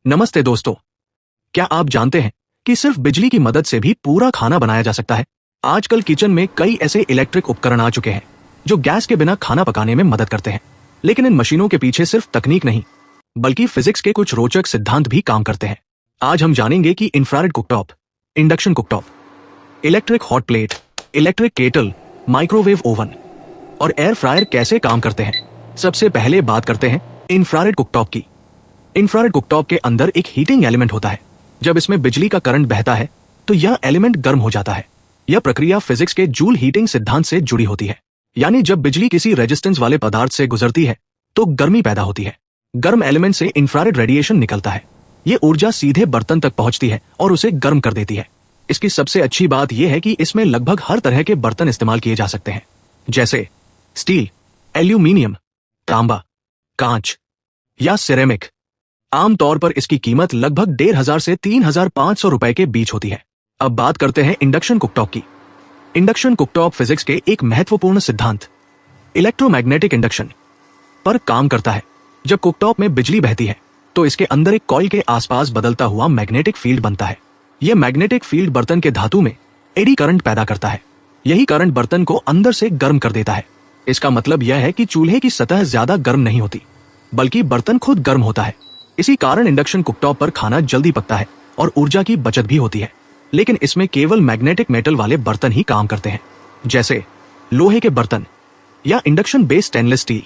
नमस्ते दोस्तों, क्या आप जानते हैं कि सिर्फ बिजली की मदद से भी पूरा खाना बनाया जा सकता है। आजकल किचन में कई ऐसे इलेक्ट्रिक उपकरण आ चुके हैं जो गैस के बिना खाना पकाने में मदद करते हैं। लेकिन इन मशीनों के पीछे सिर्फ तकनीक नहीं बल्कि फिजिक्स के कुछ रोचक सिद्धांत भी काम करते हैं। आज हम जानेंगे कि infrared cooktop, induction cooktop, electric hot plate, electric kettle, microwave oven और एयर फ्रायर कैसे काम करते हैं। सबसे पहले बात करते हैं इंफ्रारेड कुकटॉप की। इंफ्रारेड कुकटॉप के अंदर एक हीटिंग एलिमेंट होता है। जब इसमें बिजली का करंट बहता है तो यह एलिमेंट गर्म हो जाता है। यह प्रक्रिया फिजिक्स के जूल हीटिंग सिद्धांत से जुड़ी होती है। यानी जब बिजली किसी रेजिस्टेंस वाले पदार्थ से गुजरती है तो गर्मी पैदा होती है। गर्म एलिमेंट से इंफ्रारेड रेडिएशन निकलता है। यह ऊर्जा सीधे बर्तन तक पहुंचती है और उसे गर्म कर देती है। इसकी सबसे अच्छी बात यह है कि इसमें लगभग हर तरह के बर्तन इस्तेमाल किए जा सकते हैं, जैसे स्टील, एल्यूमीनियम, तांबा, कांच या सिरेमिक। आमतौर पर इसकी कीमत लगभग 1,500 से 3,500 रुपए के बीच होती है। अब बात करते हैं इंडक्शन कुकटॉप की। इंडक्शन कुकटॉप फिजिक्स के एक महत्वपूर्ण सिद्धांत इलेक्ट्रोमैग्नेटिक इंडक्शन पर काम करता है। जब कुकटॉप में बिजली बहती है तो इसके अंदर एक कॉइल के आसपास बदलता हुआ मैग्नेटिक फील्ड बनता है। यह मैग्नेटिक फील्ड बर्तन के धातु में एडी करंट पैदा करता है। यही करंट बर्तन को अंदर से गर्म कर देता है। इसका मतलब यह है कि चूल्हे की सतह ज्यादा गर्म नहीं होती बल्कि बर्तन खुद गर्म होता है। इसी कारण इंडक्शन कुकटॉप पर खाना जल्दी पकता है और ऊर्जा की बचत भी होती है। लेकिन इसमें केवल मैग्नेटिक मेटल वाले बर्तन ही काम करते हैं, जैसे लोहे के बर्तन या इंडक्शन बेस्ड स्टेनलेस स्टील।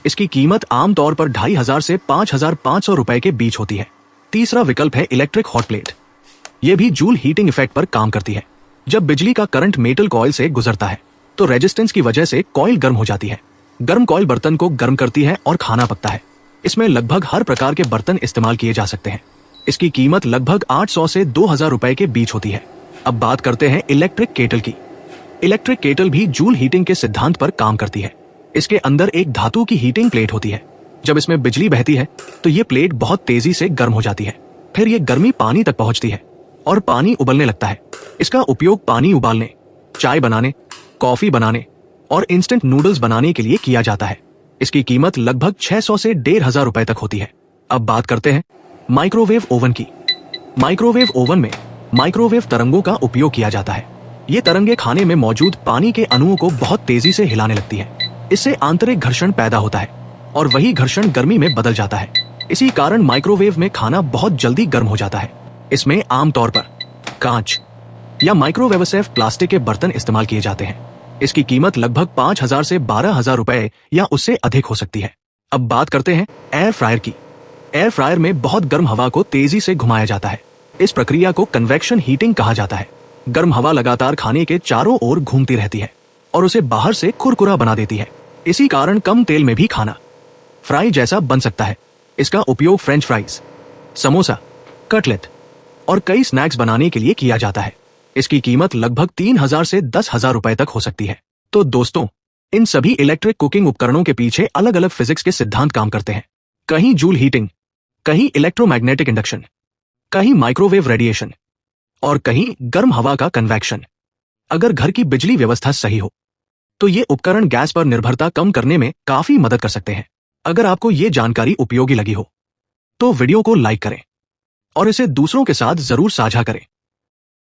इसकी कीमत आमतौर पर 2,500 से 5,500 रुपए के बीच होती है। तीसरा विकल्प है इलेक्ट्रिक हॉट प्लेट। यह भी जूल हीटिंग इफेक्ट पर काम करती है। जब बिजली का करंट मेटल कॉइल से गुजरता है तो रेजिस्टेंस की वजह से कॉइल गर्म हो जाती है। गर्म कॉइल बर्तन को गर्म करती है और खाना पकता है। इसमें लगभग हर प्रकार के बर्तन इस्तेमाल किए जा सकते हैं। इसकी कीमत लगभग 800 से 2,000 रुपए के बीच होती है। अब बात करते हैं इलेक्ट्रिक केटल की। इलेक्ट्रिक केटल भी जूल हीटिंग के सिद्धांत पर काम करती है। इसके अंदर एक धातु की हीटिंग प्लेट होती है। जब इसमें बिजली बहती है तो ये प्लेट बहुत तेजी से गर्म हो जाती है। फिर ये गर्मी पानी तक पहुंचती है और पानी उबलने लगता है। इसका उपयोग पानी उबालने, चाय बनाने, कॉफी बनाने और इंस्टेंट नूडल्स बनाने के लिए किया जाता है। इसकी कीमत लगभग 600 से 1,500 रुपए तक होती है। अब बात करते हैं माइक्रोवेव ओवन की। माइक्रोवेव ओवन में माइक्रोवेव तरंगों का उपयोग किया जाता है। ये तरंगे खाने में मौजूद पानी के अणुओं को बहुत तेजी से हिलाने लगती है। इससे आंतरिक घर्षण पैदा होता है और वही घर्षण गर्मी में बदल जाता है। इसी कारण माइक्रोवेव में खाना बहुत जल्दी गर्म हो जाता है। इसमें आमतौर पर कांच या माइक्रोवेवसेफ प्लास्टिक के बर्तन इस्तेमाल किए जाते हैं। इसकी कीमत लगभग 5,000 से 12,000 रुपए या उससे अधिक हो सकती है। अब बात करते हैं एयर फ्रायर की। एयर फ्रायर में बहुत गर्म हवा को तेजी से घुमाया जाता है। इस प्रक्रिया को कन्वेक्शन हीटिंग कहा जाता है। गर्म हवा लगातार खाने के चारों ओर घूमती रहती है और उसे बाहर से कुरकुरा बना देती है। इसी कारण कम तेल में भी खाना फ्राई जैसा बन सकता है। इसका उपयोग फ्रेंच फ्राइज, समोसा, कटलेट और कई स्नैक्स बनाने के लिए किया जाता है। इसकी कीमत लगभग 3,000 से 10,000 रुपए तक हो सकती है। तो दोस्तों, इन सभी इलेक्ट्रिक कुकिंग उपकरणों के पीछे अलग अलग फिजिक्स के सिद्धांत काम करते हैं। कहीं जूल हीटिंग, कहीं इलेक्ट्रोमैग्नेटिक इंडक्शन, कहीं माइक्रोवेव रेडिएशन और कहीं गर्म हवा का कन्वेक्शन। अगर घर की बिजली व्यवस्था सही हो तो ये उपकरण गैस पर निर्भरता कम करने में काफी मदद कर सकते हैं। अगर आपको ये जानकारी उपयोगी लगी हो तो वीडियो को लाइक करें और इसे दूसरों के साथ जरूर साझा करें।